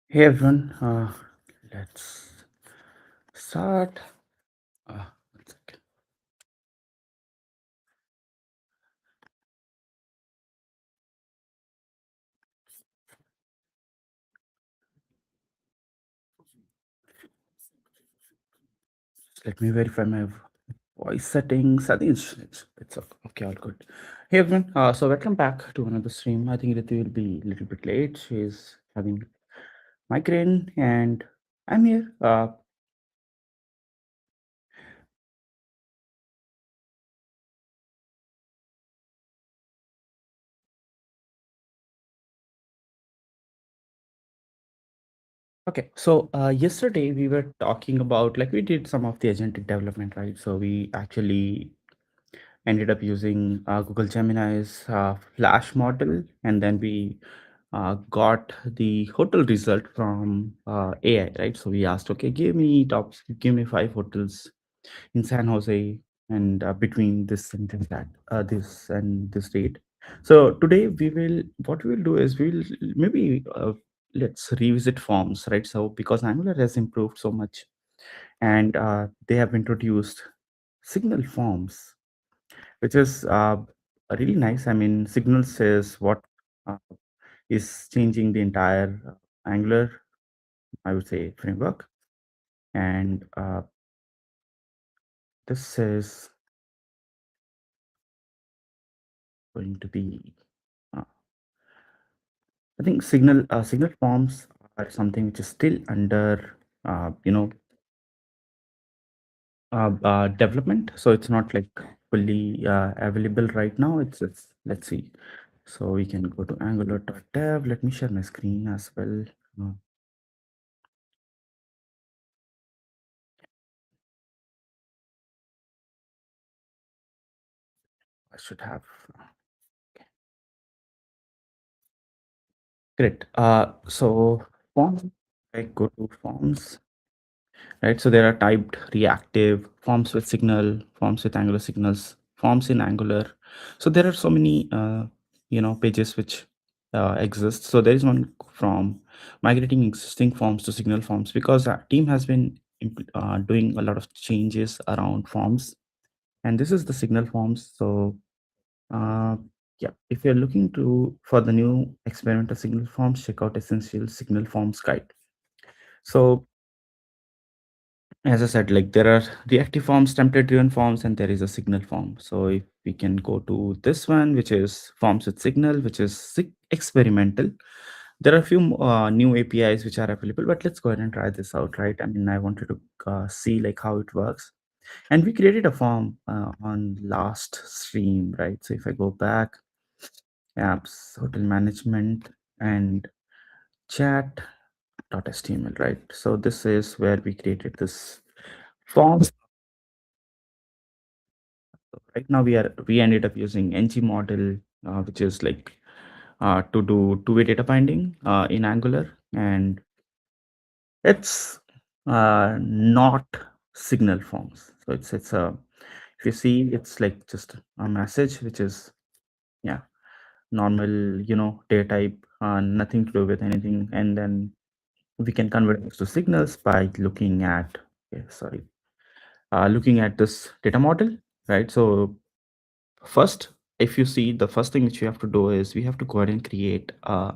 Hey everyone, let's start. One second. Let me verify my voice settings. I think it's okay, all good. Hey everyone, so welcome back to another stream. I think Ritu will be a little bit late. She's having migraine, and I'm here. Okay, so yesterday we were talking about like we did some of the agentic development, right? So we actually ended up using Google Gemini's Flash model, and then we got the hotel result from AI, right? So we asked, okay, give me five hotels in San Jose and between this and this and this date. So today what we will do is we'll maybe let's revisit forms, right? So because Angular has improved so much, and they have introduced signal forms, which is really nice. I mean, signals is what uh, is changing the entire Angular, I would say, framework. And this is going to be, uh, I think, signal forms are something which is still under, development. So it's not like fully available right now. It's let's see. So we can go to angular.dev. Let me share my screen as well. Uh, I should have. Great. So forms, I go to forms, right? So there are typed reactive forms with signal, forms with Angular signals, forms in Angular. So there are so many, pages which exist. So there is one from migrating existing forms to signal forms because our team has been doing a lot of changes around forms, and this is the signal forms. So uh, yeah, if you're looking for the new experimental signal forms, check out Essential Signal Forms Guide. So as I said, like there are reactive forms, template-driven forms, and there is a signal form. So if we can go to this one, which is forms with signal, which is experimental. There are a few new APIs which are available, but let's go ahead and try this out, right? I mean, I wanted to see like how it works. And we created a form on last stream, right? So if I go back, apps, hotel management, and chat.html, right? So this is where we created this form. Right now we ended up using ng model, which is like to do two-way data binding in Angular, and it's not signal forms. So it's a if you see it's like just a message which is yeah normal data type, nothing to do with anything, and then we can convert this to signals by looking at looking at this data model, right? So first, if you see, the first thing which we have to do is we have to go ahead and create a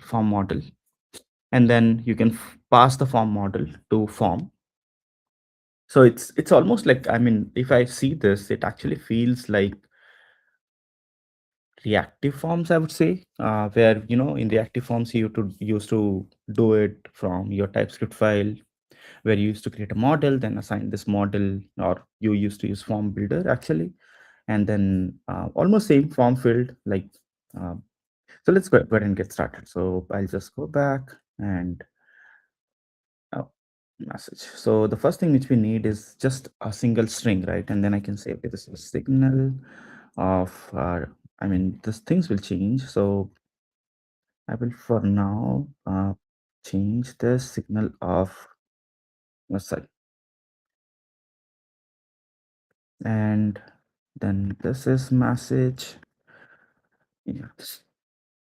form model, and then you can pass the form model to form. So it's almost like, I mean, if I see this, it actually feels like reactive forms, I would say, where in reactive forms you to used to do it from your TypeScript file, where you used to create a model, then assign this model, or you used to use form builder actually, and then almost same form field like. Uh, so let's go ahead and get started. So I'll just go back and oh, message. So the first thing which we need is just a single string, right? And then I can say, okay, this is a signal of, I mean, these things will change. So I will for now change the signal of, sorry, and then this is message. Yeah.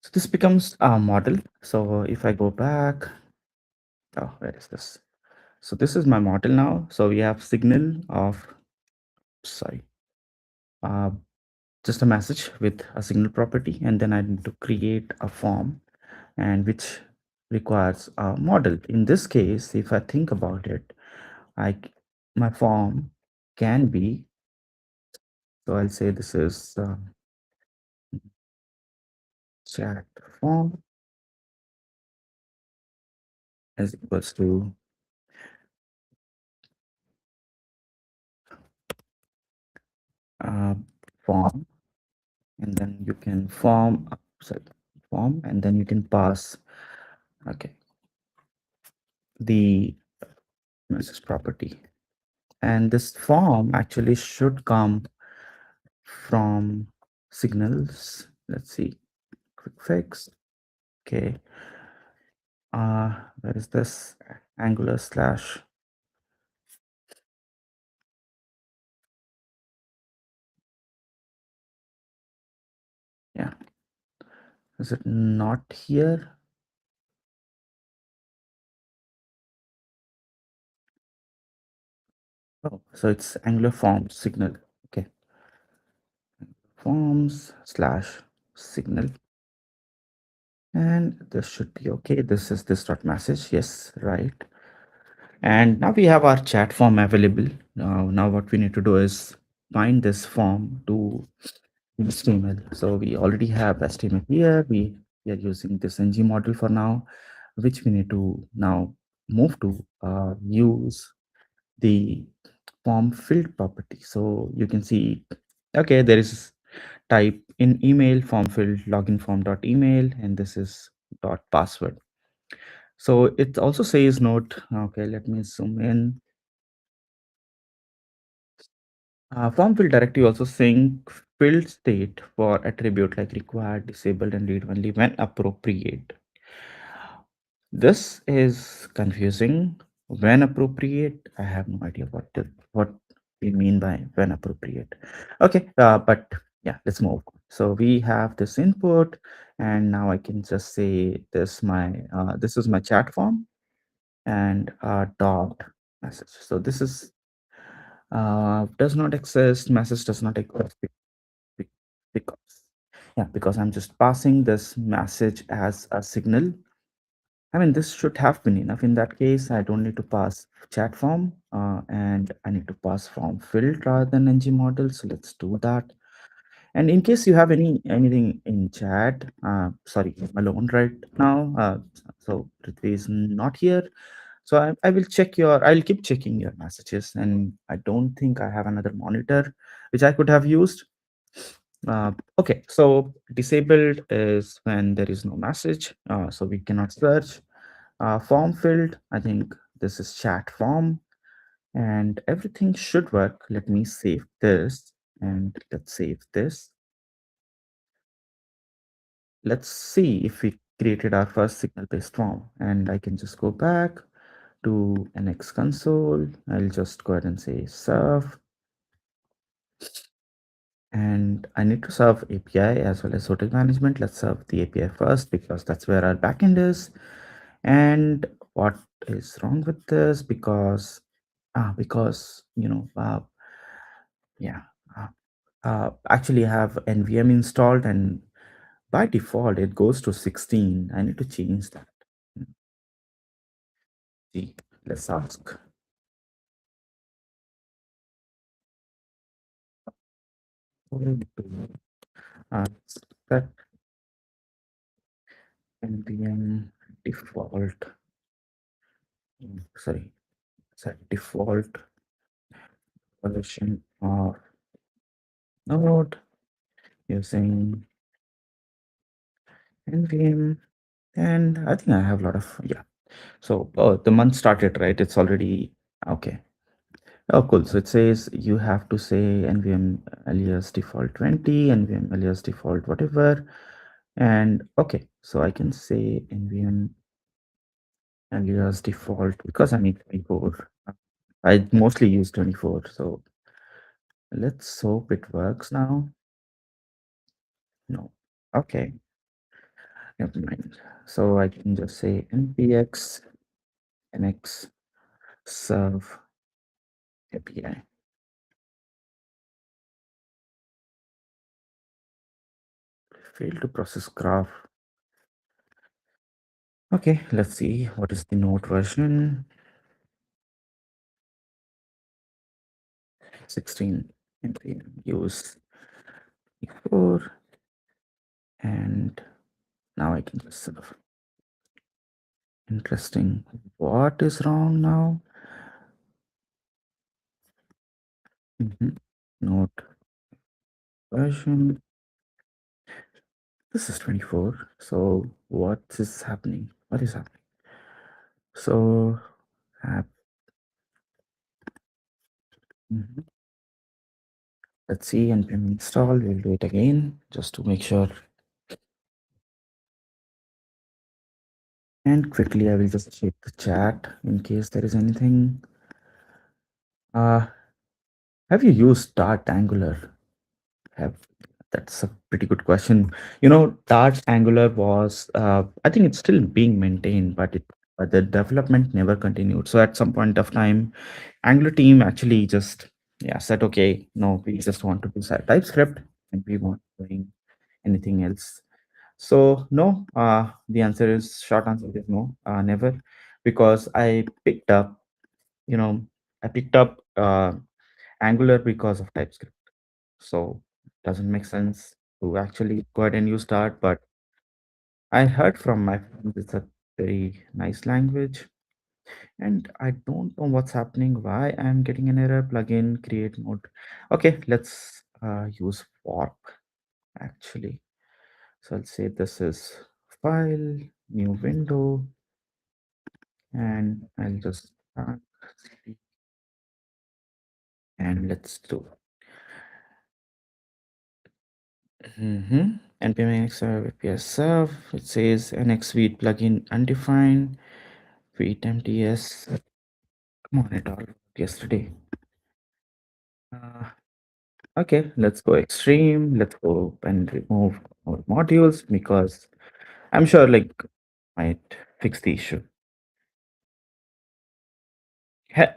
So this becomes a model. So if I go back, oh, where is this? So this is my model now. So we have signal of, sorry, uh, just a message with a signal property, and then I need to create a form, and which requires a model. In this case, if I think about it, my form can be, so I'll say this is chat form is equals to uh, form, and then you can sorry, form, and then you can pass, okay, the message property. And this form actually should come from signals. Let's see, quick fix. Okay, where is this? Angular slash, yeah, is it not here? Oh, so it's Angular form signal. Okay, forms slash signal, and this should be okay. This is this dot message. Yes, right. And now we have our chat form available. Now what we need to do is bind this form to HTML. So we already have HTML here. We are using this ng model for now, which we need to now move to use the form field property. So you can see, okay, there is type in email form field login form dot email, and this is dot password. So it also says note. Okay, let me zoom in. Form field directive also saying field state for attribute like required, disabled, and read only when appropriate. This is confusing. When appropriate, I have no idea what we mean by when appropriate. Okay, but yeah, let's move. So we have this input, and now I can just say this is my chat form, and dot message. So this is does not exist. Message does not exist because, yeah, because I'm just passing this message as a signal. I mean, this should have been enough. In that case, I don't need to pass chat form, and I need to pass form field rather than ng model. So let's do that. And in case you have anything in chat, sorry, I'm alone right now. So Prithvi is not here. So I will I'll keep checking your messages, and I don't think I have another monitor which I could have used. Okay, so disabled is when there is no message, so we cannot search. Form field, I think this is chat form, and everything should work. Let me save this, and let's save this. Let's see if we created our first signal-based form, and I can just go back to NX console. I'll just go ahead and say serve, and I need to serve API as well as hotel management. Let's serve the API first because that's where our backend is. And what is wrong with this? Because yeah, uh, actually I have NVM installed, and by default it goes to 16. I need to change that. See, let's ask. Set NVM default. Sorry, set default version of node using NVM. And I think I have a lot of, yeah. So, oh, the month started, right? It's already okay. Oh, cool. So it says you have to say NVM alias default 20, NVM alias default whatever. And okay, so I can say NVM alias default because I need 24. I mostly use 24. So let's hope it works now. No. Okay. Never mind. So I can just say npx nx serve API. Fail to process graph. Okay, let's see what is the node version. 16 npm use e4, and now I can just serve. Interesting. What is wrong now? Node version. This is 24. So what is happening? What is happening? So app. Mhm. Let's see npm install. We'll do it again just to make sure. And quickly, I will just check the chat in case there is anything. Have you used Dart Angular? Have That's a pretty good question. Dart Angular was, I think it's still being maintained, but the development never continued. So at some point of time, Angular team actually just said, okay, no, we just want to do TypeScript and we won't doing anything else. So no, the short answer is no, never, because you know, I picked up Angular because of TypeScript. So it doesn't make sense to actually go ahead and use Dart. But I heard from my friends it's a very nice language, and I don't know what's happening. Why I'm getting an error? Plugin create mode. Okay, let's use fork actually. So I'll say this is file, new window, and I'll just and let's do npm nx serve aps serve. It says nx suite plugin undefined wait mts. Come on, it all yesterday. Okay, let's go extreme. Let's go and remove our modules because I'm sure like might fix the issue.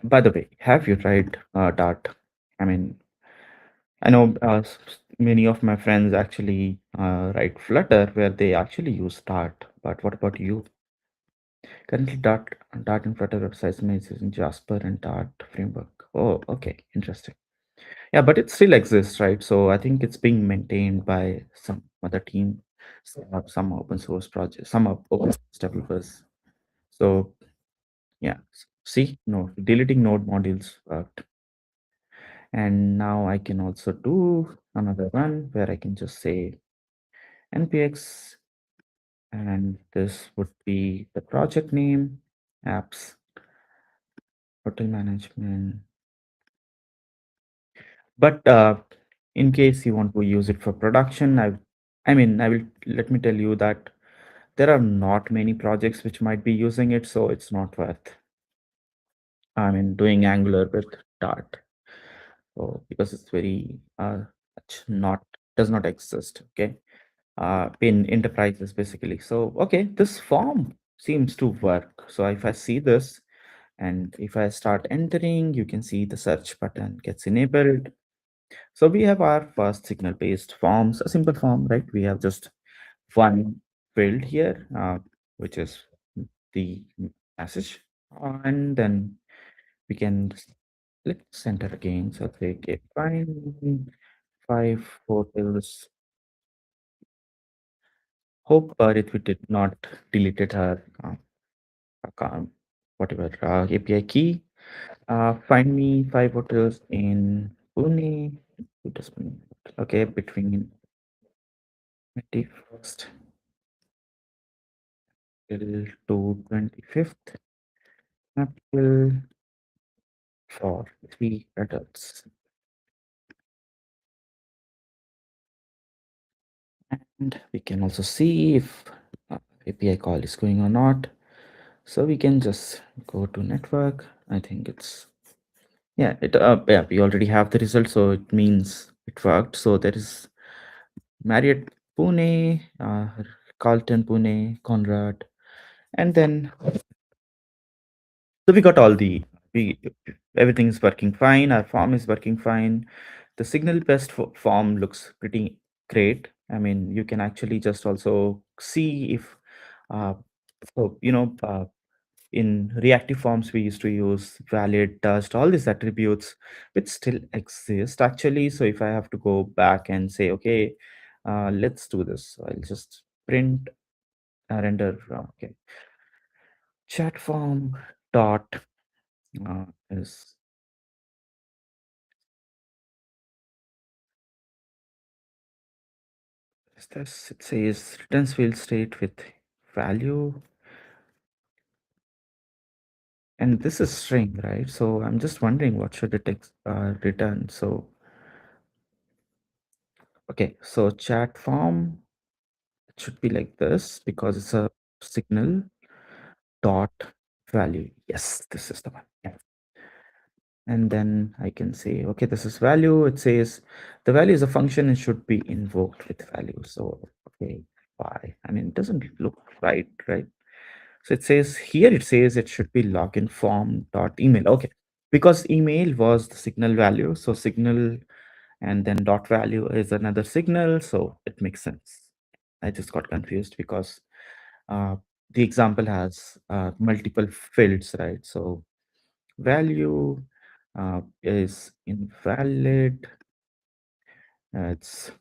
By the way, have you tried Dart? I mean, I know many of my friends actually write Flutter where they actually use Dart. But what about you? Currently, Dart and Flutter websites is using Jasper and Dart framework. Oh, okay, interesting. Yeah, but it still exists, right? So I think it's being maintained by some other team, some open source projects, some open source developers. So yeah, see, no, deleting node modules worked. And now I can also do another one where I can just say npx, and this would be the project name, apps, hotel management. But in case you want to use it for production, I will let me tell you that there are not many projects which might be using it, so it's not worth doing Angular with Dart. So because it's very much not does not exist, okay, in enterprises basically. So okay, this form seems to work. So if I see this and if I start entering, you can see the search button gets enabled. So we have our first signal based forms, a simple form, right? We have just one field here, which is the message, and then we can let's enter again. So say get find 5 hotels. Hope it we did not deleted her account, whatever API key. Find me 5 hotels in Pune. Okay, between 21st till to 25th April for 3 adults. And we can also see if API call is going or not. So we can just go to network. I think it's yeah, we already have the result, so it means it worked. So there is Marriott Pune, Carlton, Pune, Conrad, and then so we got all the we everything is working fine. Our form is working fine. The signal best form looks pretty great. I mean, you can actually just also see if uh, so in reactive forms we used to use valid, dust, all these attributes which still exist actually. So if I have to go back and say, okay, let's do this. So I'll just print render. Okay, chat form dot is this? It says returns field state with value, and this is string, right? So I'm just wondering what should it return. So okay, so chat form, it should be like this because it's a signal dot value. Yes, this is the one. Yeah. And then I can say, okay, this is value. It says the value is a function and should be invoked with value. So okay, why? I mean, it doesn't look right, right? So it says here, it says it should be login form dot email. Okay, because email was the signal value. So signal and then dot value is another signal. So it makes sense. I just got confused because uh, the example has multiple fields, right? So value is invalid. It's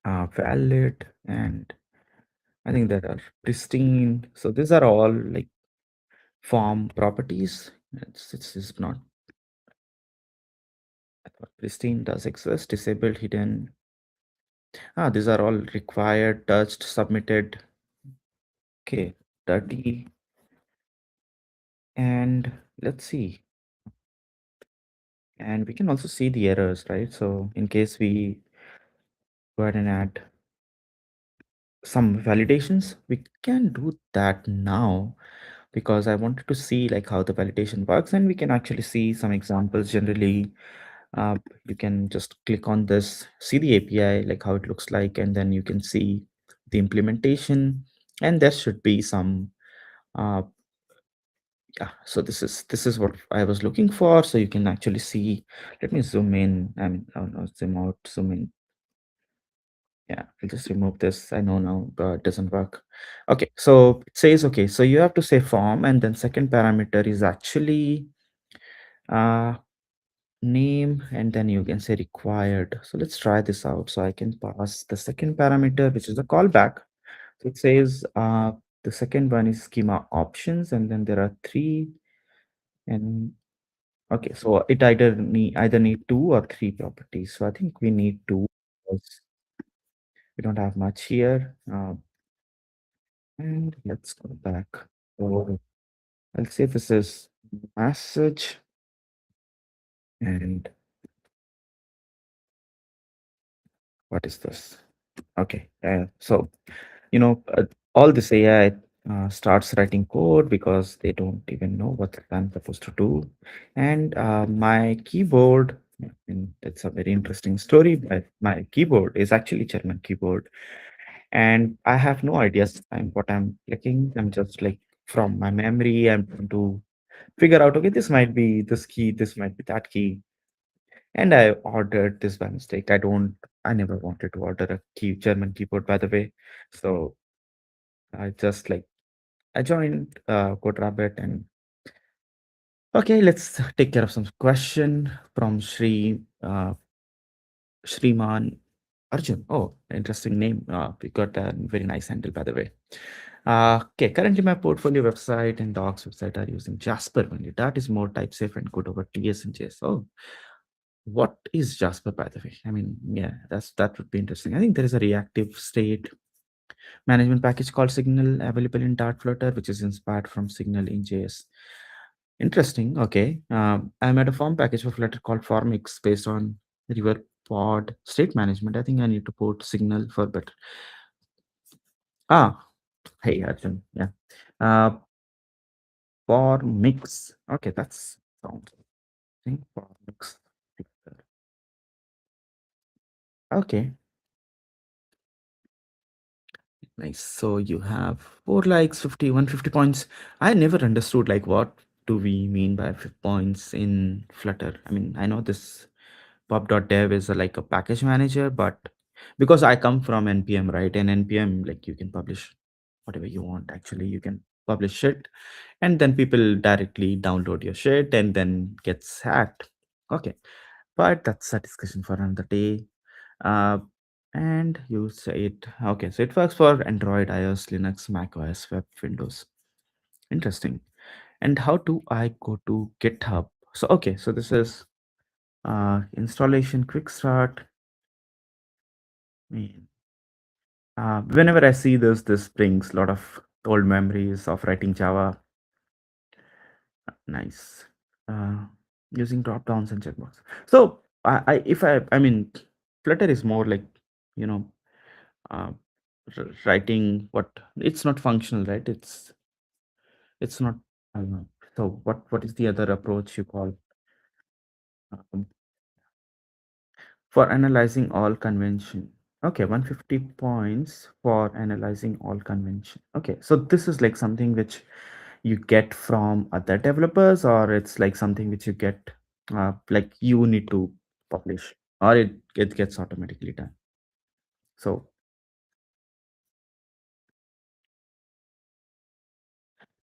valid, and I think there are pristine. So these are all like form properties. It's not. I thought pristine does exist. Disabled, hidden. These are all required, touched, submitted. Okay, dirty, and let's see. And we can also see the errors, right? So in case we go ahead and add some validations, we can do that now because I wanted to see like how the validation works, and we can actually see some examples. Generally, you can just click on this, see the API, like how it looks like, and then you can see the implementation, and there should be some uh, yeah. So this is what I was looking for. So you can actually see. Let me zoom in. I mean, oh no, zoom out, zoom in. Yeah, I'll just remove this. I know now, but it doesn't work. Okay, so it says, okay, so you have to say form, and then second parameter is actually uh, name, and then you can say required. So let's try this out. So I can pass the second parameter, which is the callback. So it says the second one is schema options, and then there are three. And okay, so it either need two or three properties. So I think we need two because we don't have much here. And let's go back. So I'll say this is message, and what is this? Okay, so you know, all this AI starts writing code because they don't even know what I'm supposed to do. And my keyboard, and it's a very interesting story, but my keyboard is actually German keyboard, and I have no ideas what I'm clicking. I'm just like from my memory, I'm going to figure out, okay, this might be this key, this might be that key. And I ordered this by mistake. I never wanted to order a German keyboard, by the way. So I just like, I joined CodeRabbit, and okay, let's take care of some question from Shriman Arjun. Oh, interesting name. We got a very nice handle, by the way. Okay, currently my portfolio website and docs website are using Jasper only. That is more type safe and good over TS and JS. Oh, what is Jasper, by the way? I mean, yeah, that would be interesting. I think there is a reactive state management package called Signal available in Dart Flutter, which is inspired from Signal in JS. Interesting. Okay. I made a form package for Flutter called Formix based on River Pod state management. I think I need to port Signal for better. Ah, hey, Arjun. Yeah. Uh, Formix. Okay, that's sounds. I think Formix. Okay. Nice. So you have 4 likes, 50, 150 points. I never understood like what do we mean by points in Flutter. I mean, I know this pub.dev is like a package manager, but because I come from npm, right? And npm, like, you can publish whatever you want. Actually, you can publish shit, and then people directly download your shit and then gets hacked. Okay, but that's a discussion for another day. uh, and you say it. Okay, so it works for Android, iOS, Linux, Mac OS, Web, Windows. Interesting. And how do I go to GitHub? So okay, so this is installation, quick start. Man, whenever I see this brings a lot of old memories of writing Java. Nice. Uh, Using drop downs and checkbox. So I mean, Flutter is more like, you know, uh, writing what, it's not functional, right? It's not. I don't know. So what is the other approach you call, um, for analyzing all convention? Okay, 150 points for analyzing all convention. Okay, so this is like something which you get from other developers, or it's like something which you get, like you need to publish, or it gets automatically done. So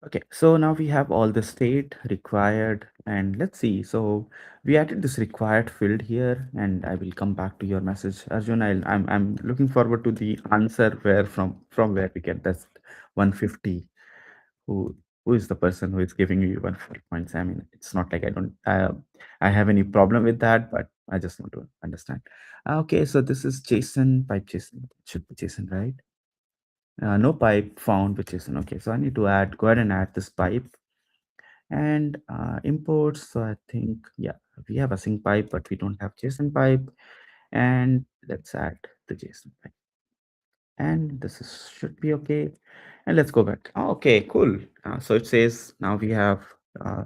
okay, so now we have all the state required, and let's see. So we added this required field here, and I will come back to your message, Arjun. I'm looking forward to the answer where from where we get this 150. Who who is the person who is giving you 150 points? I mean, it's not like I have any problem with that, but I just want to understand. Okay, so this is JSON, pipe JSON. It should be JSON, right? No pipe found with JSON. Okay, so I need to go ahead and add this pipe and imports. So I think, yeah, we have a sync pipe, but we don't have JSON pipe. And let's add the JSON pipe. And this should be okay. And let's go back. Oh, okay, cool. So it says now we have uh,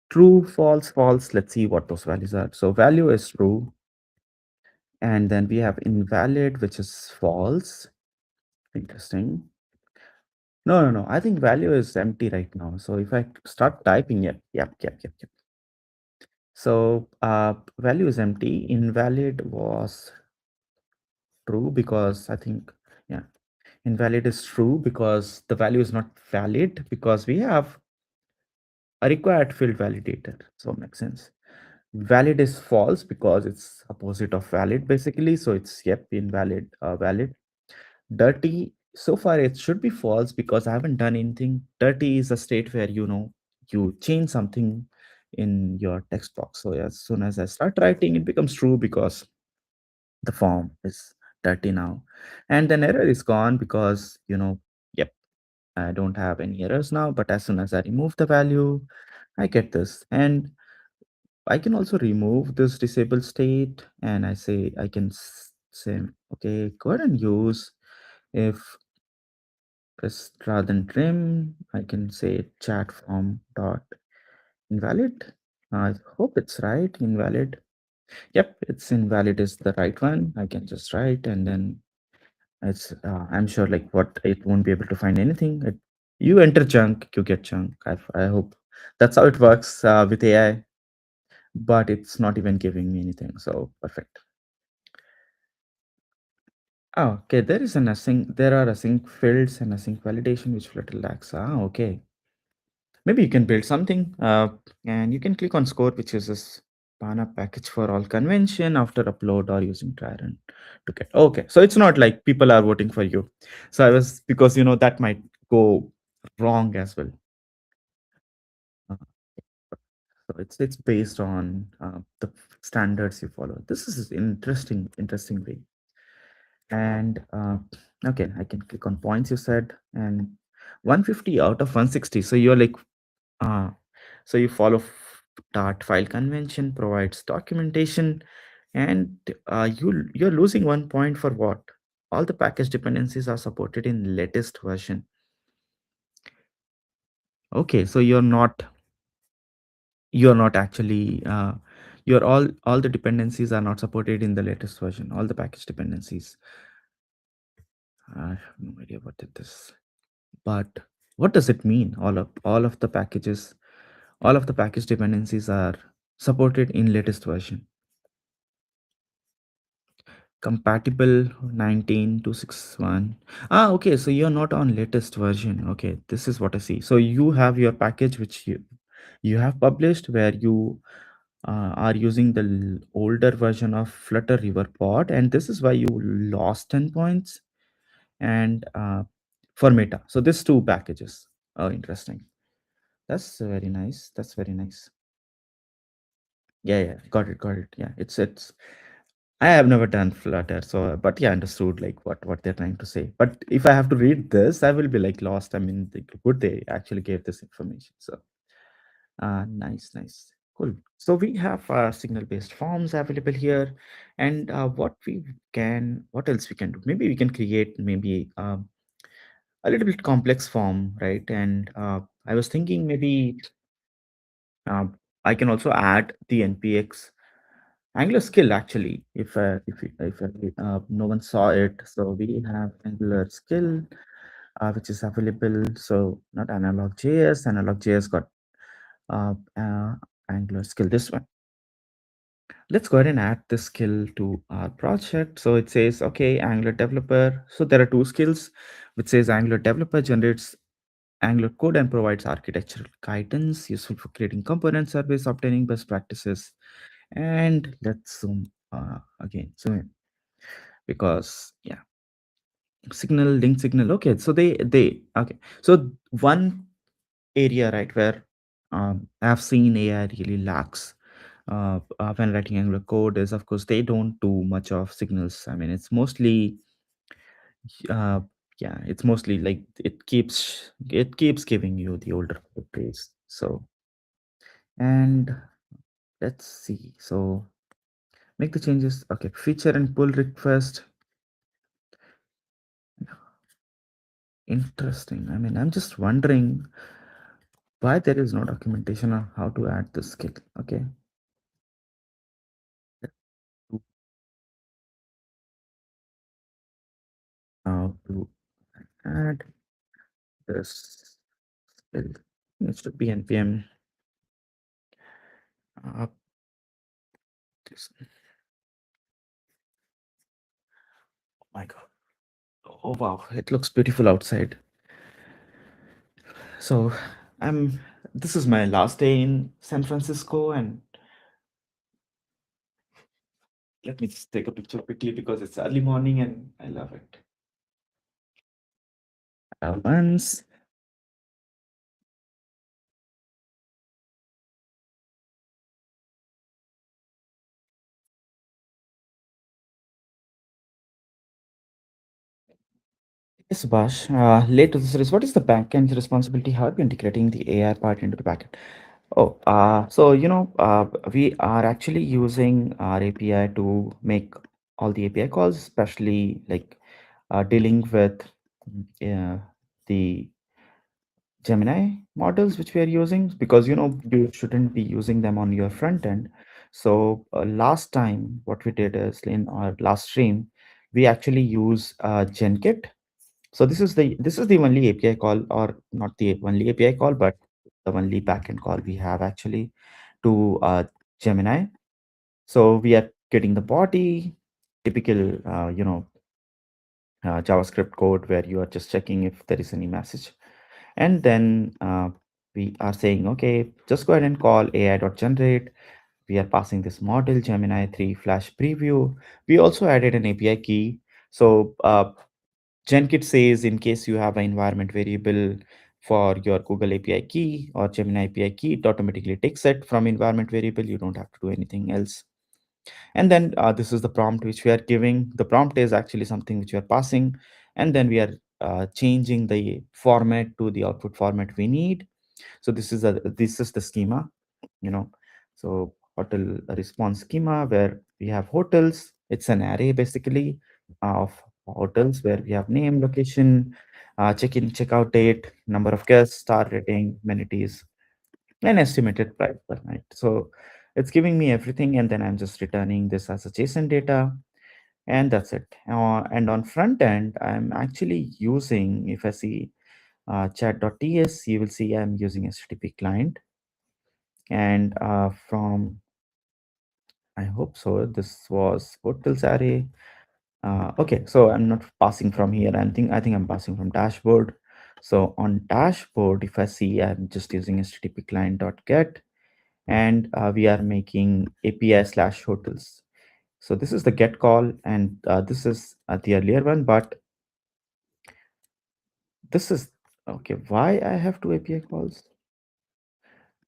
true, false, false. Let's see what those values are. So value is true. And then we have invalid, which is false. Interesting. No, no, no. I think value is empty right now. So if I start typing it, yep. So value is empty. Invalid was true because I think, yeah, invalid is true because the value is not valid because we have a required field validator. So it makes sense. Valid is false because it's opposite of valid basically. So it's, yep, invalid, valid. Dirty, so far it should be false because I haven't done anything. Dirty is a state where, you change something in your text box. So as soon as I start writing, it becomes true because the form is dirty now. And then error is gone because, yep, I don't have any errors now. But as soon as I remove the value, I get this. And I can also remove this disable state, and I can say, okay, go ahead and use if press rather than trim. I can say chat form dot invalid. I hope it's right. Invalid. Yep, it's invalid is the right one. I can just write, and then it's I'm sure like what it won't be able to find anything. You enter junk, you get junk. I hope that's how it works with AI, but it's not even giving me anything. So perfect. Oh, okay. There are async fields and async validation which Flutter lacks. Okay. Maybe you can build something, and you can click on score, which uses Pana package for all convention after upload or using try run to get. Okay, so it's not like people are voting for you. So I was, because that might go wrong as well. Uh, so it's based on the standards you follow. This is interesting way. And okay, I can click on points you said, and 150 out of 160. So you're like, uh, so you follow Dart file convention, provides documentation, and you're losing 1 point for what? All the package dependencies are supported in latest version. Okay, so you're not actually you're all the dependencies are not supported in the latest version. All the package dependencies. I have no idea what it is. But what does it mean? All of the packages, all of the package dependencies are supported in latest version. Compatible 19.261. Ah, okay. So you're not on latest version. Okay, this is what I see. So you have your package which you have published where you are using the older version of Flutter River Pod, and this is why you lost 10 points. And for Meta, so these two packages. Oh, interesting. That's very nice. That's very nice. Yeah, yeah, got it. Yeah, it's. I have never done Flutter, so but yeah, understood like what they're trying to say. But if I have to read this, I will be like lost. I mean, like, good they actually gave this information. So, nice, nice, cool. So we have signal-based forms available here, and what else we can do? Maybe we can create maybe a little bit complex form, right? And I was thinking maybe uh, I can also add the npx Angular skill actually, if no one saw it, so we have Angular skill which is available. So not analog JS, analog JS got uh, uh, Angular skill. This one. Let's go ahead and add this skill to our project. So it says, okay, Angular developer. So there are two skills, which says Angular developer generates Angular code and provides architectural guidance useful for creating component service, obtaining best practices. And let's zoom zoom in because yeah, signal link signal. Okay, so they okay. So one area right where I've seen AI really lacks when writing Angular code is of course they don't do much of signals. I mean, it's mostly uh, yeah, it's mostly like it keeps giving you the older code base. So and let's see. So make the changes. Okay, feature and pull request. Interesting. I mean, I'm just wondering why there is no documentation on how to add this skill. Okay. How to add this skill. It should be npm. Uh, this. Oh my god. Oh wow, it looks beautiful outside. So I'm. This is my last day in San Francisco, and let me just take a picture quickly because it's early morning and I love it. Once. Yes, Subhash. Late to the series, what is the backend's responsibility? How are we integrating the AI part into the backend? Oh, so we are actually using our API to make all the API calls, especially like dealing with uh, the Gemini models which we are using because you shouldn't be using them on your front end. So last time, what we did is in our last stream, we actually use GenKit. So this is the only API call, or not the only API call, but the only backend call we have actually to Gemini. So we are getting the body, typical JavaScript code where you are just checking if there is any message, and then we are saying, okay, just go ahead and call AI.generate. We are passing this model Gemini 3 Flash preview. We also added an API key. So GenKit says in case you have an environment variable for your Google API key or Gemini API key, it automatically takes it from environment variable. You don't have to do anything else. And then this is the prompt which we are giving. The prompt is actually something which we are passing, and then we are changing the format to the output format we need. So this is the schema, you know. So hotel response schema where we have hotels. It's an array basically of hotels where we have name, location, check-in, check-out date, number of guests, star rating, amenities, and estimated price per night. So it's giving me everything, and then I'm just returning this as a JSON data. and that's it. And on front end, I'm actually using, if I see chat.ts, you will see I'm using HTTP client. And from, I hope so, this was hotels array. Okay, so I'm not passing from here. I think I'm passing from dashboard. So on dashboard, if I see, I'm just using HTTP client.get, and we are making API slash hotels. So this is the get call, and this is the earlier one, but this is okay. Why I have two API calls?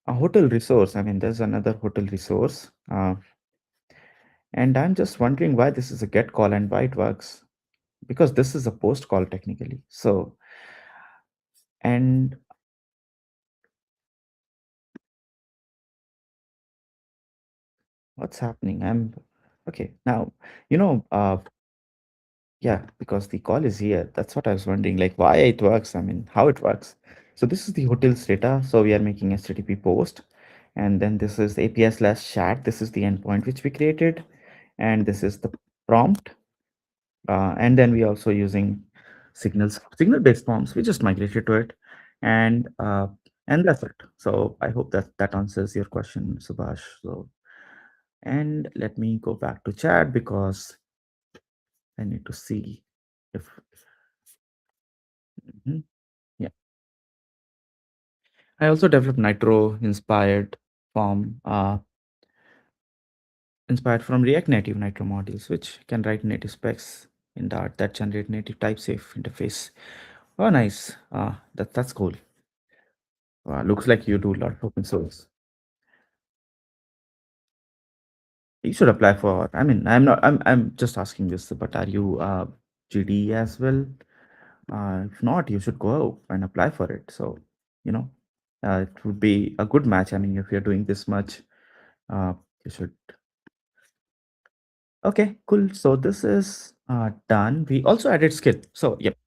A hotel resource. I mean, there's another hotel resource, and I'm just wondering why this is a get call and why it works, because this is a post call technically. So, and what's happening? I'm okay now. You know, yeah, because the call is here. That's what I was wondering, like why it works. I mean, how it works. So this is the hotel's data. So we are making HTTP post, and then this is API slash chat. This is the endpoint which we created, and this is the prompt. And then we also using signal based forms. We just migrated to it, and that's it. So I hope that that answers your question, Subhash. So, and let me go back to chat because I need to see if mhm, yeah. I also developed Nitro inspired from React Native Nitro modules, which can write native specs in Dart that generate native type safe interface. Oh, nice. That's cool. Looks like you do a lot of open source. You should apply for. I mean, I'm not. I'm just asking this. But are you GD as well? If not, you should go and apply for it. So you know, it would be a good match. I mean, if you're doing this much, you should. Okay, cool. So this is done. We also added skill. So yep,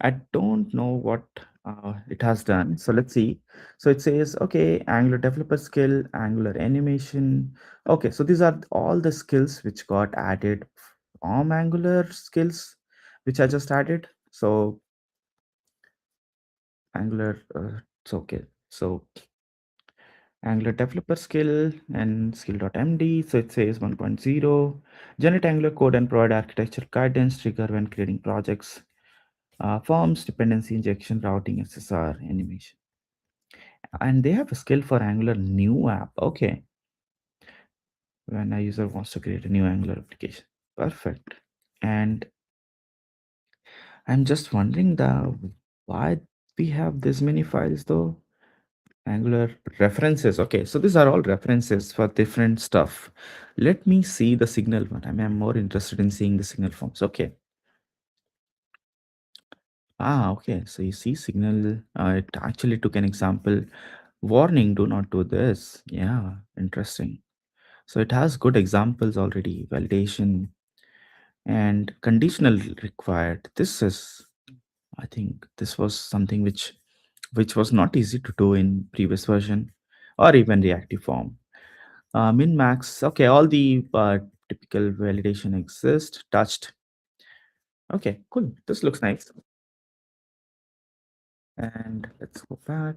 I don't know what it has done. So let's see. So it says, okay, Angular developer skill, Angular animation. Okay, so these are all the skills which got added from Angular skills, which I just added. So Angular, it's okay. So Angular developer skill and skill.md. So it says 1.0. Generate Angular code and provide architecture guidance, trigger when creating projects, forms, dependency injection, routing, SSR, animation. And they have a skill for Angular new app. Okay. When a user wants to create a new Angular application. Perfect. And I'm just wondering the why we have this many files though. Angular references. Okay, so these are all references for different stuff. Let me see the signal one. I mean, I'm more interested in seeing the signal forms. Okay. Okay. So you see signal. It actually took an example. Warning, do not do this. Yeah, interesting. So it has good examples already. Validation and conditional required. This is, I think, this was something which was not easy to do in previous version or even reactive form. Min max. Okay, all the typical validation exist. Touched. Okay, cool. This looks nice. And let's go back.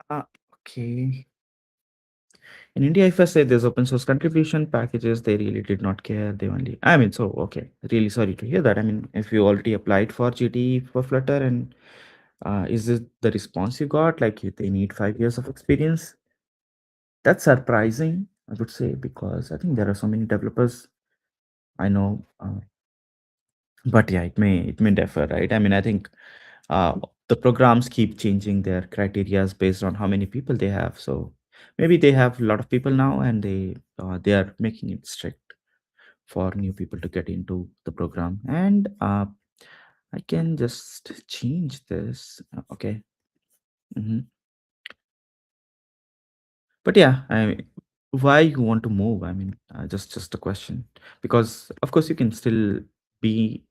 Okay. In India, if I say there's open source contribution packages, they really did not care. They only, I mean, so okay. Really sorry to hear that. I mean, if you already applied for GT for Flutter, and is it the response you got? Like they need 5 years of experience? That's surprising, I would say, because I think there are so many developers I know. But yeah, it may differ, right? I mean, I think uh, the programs keep changing their criterias based on how many people they have. So maybe they have a lot of people now, and they are making it strict for new people to get into the program. And I can just change this. Okay. hmm But yeah, why you want to move? I mean, just a question, because of course you can still be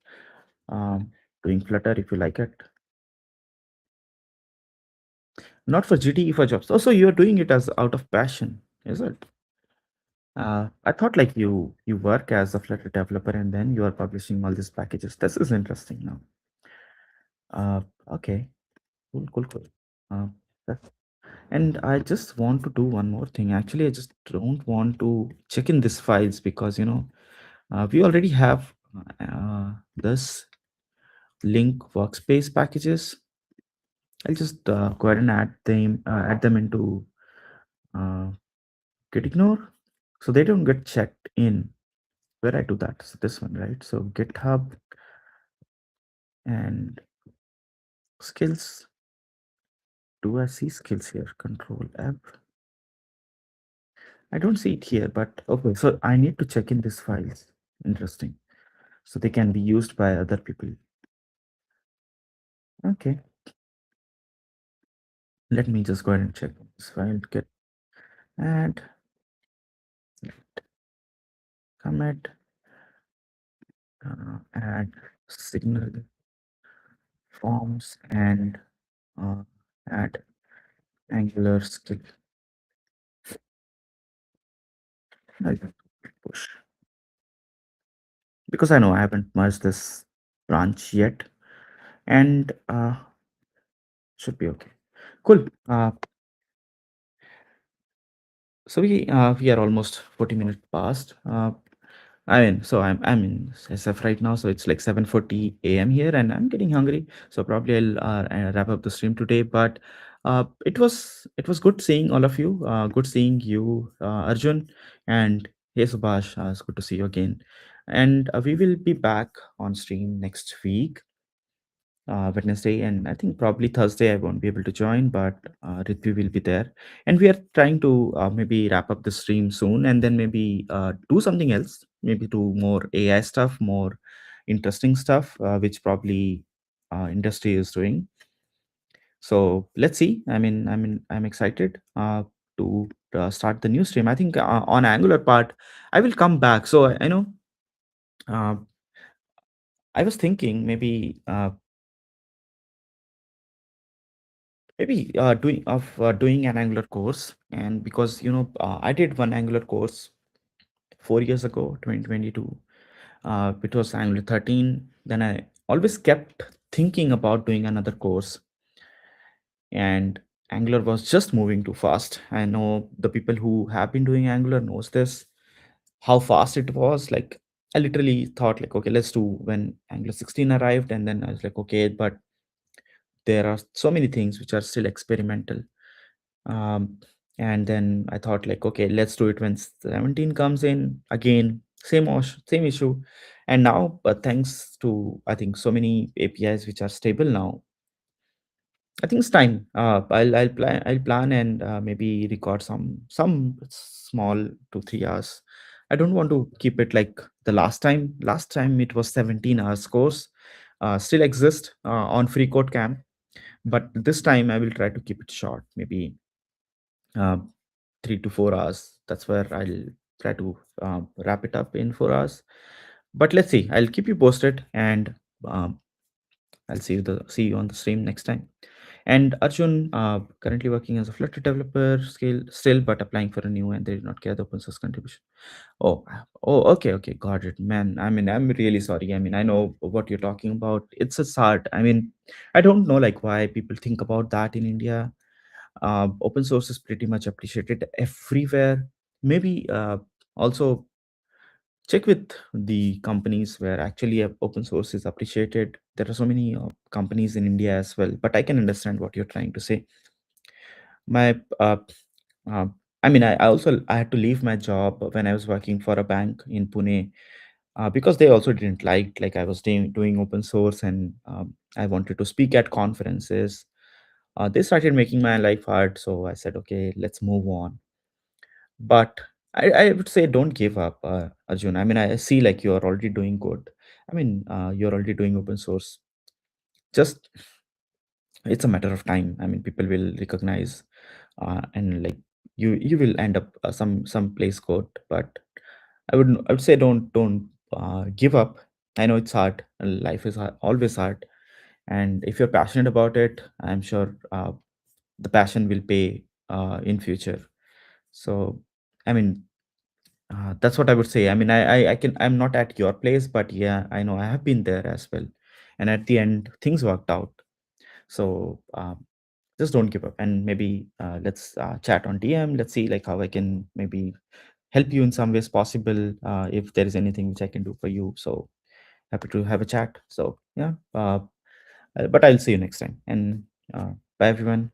um, doing Flutter if you like it. Not for GTE, for jobs. Also, you're doing it as out of passion, is it? I thought like you work as a Flutter developer and then you are publishing all these packages. This is interesting now. Uh, okay, cool, cool, cool. Uh, that- and I just want to do one more thing. Actually, I just don't want to check in these files because we already have this link workspace packages. I'll just go ahead and add them into uh, git ignore, so they don't get checked in. Where I do that? So this one, right? So GitHub and skills. Do I see skills here? Control F. I don't see it here, but okay. So I need to check in these files. Interesting. So they can be used by other people. Okay. Let me just go ahead and check this file. Get add commit add signal forms and uh, add angular skill. I'll push because I know I haven't merged this branch yet, and should be okay. Cool. So we are almost 40 minutes past. I'm in SF right now, so it's like 7:40 a.m. here, and I'm getting hungry. So probably I'll wrap up the stream today. But it was good seeing all of you. Good seeing you, Arjun, and hey Subhash. It's good to see you again. And we will be back on stream next week, Wednesday, and I think probably Thursday I won't be able to join, but Ritvi will be there. And we are trying to maybe wrap up the stream soon, and then maybe do something else, maybe do more AI stuff, more interesting stuff, which probably industry is doing. So let's see. I'm excited to start the new stream. I think on Angular part, I will come back. So I know uh, I was thinking maybe doing an Angular course, and because I did one Angular course 4 years ago, 2022. It was Angular 13. Then I always kept thinking about doing another course, and Angular was just moving too fast. I know the people who have been doing Angular knows this, how fast it was. Like I literally thought like, okay, let's do when Angular 16 arrived, and then I was like, okay, but there are so many things which are still experimental. um, and then I thought like, okay, let's do it when 17 comes in again. Same issue. And now, but thanks to I think so many APIs which are stable now, I think it's time. I'll plan and maybe record some small 2 3 hours. I don't want to keep it like the last time. Last time it was 17 hours course. Still exist on free code camp, but this time I will try to keep it short. Maybe uh, 3 to 4 hours. That's where I'll try to wrap it up in 4 hours. But let's see. I'll keep you posted, and um, I'll see you on the stream next time. And Arjun, currently working as a Flutter developer, still, but applying for a new, and they did not care the open source contribution. Oh, okay, okay, got it, man. I mean, I'm really sorry. I mean, I know what you're talking about. It's a hard. I mean, I don't know like why people think about that in India. Open source is pretty much appreciated everywhere. Maybe also check with the companies where actually open source is appreciated. There are so many companies in India as well, but I can understand what you're trying to say. My uh, I mean, I had to leave my job when I was working for a bank in Pune because they also didn't like I was doing open source, and I wanted to speak at conferences. They started making my life hard, so I said, okay, let's move on. But I would say don't give up, Arjun. I mean, I see like you're already doing good. I mean, you're already doing open source. Just it's a matter of time. I mean, people will recognize, and like you will end up some place good. But I would say don't give up. I know it's hard. Life is always hard, and if you're passionate about it, I'm sure the passion will pay in future. So I mean, that's what I would say. I mean, I'm not at your place, but yeah, I know I have been there as well, and at the end things worked out. So just don't give up, and maybe let's chat on DM. Let's see like how I can maybe help you in some ways possible, if there is anything which I can do for you. So happy to have a chat. So yeah, but I'll see you next time, and bye everyone.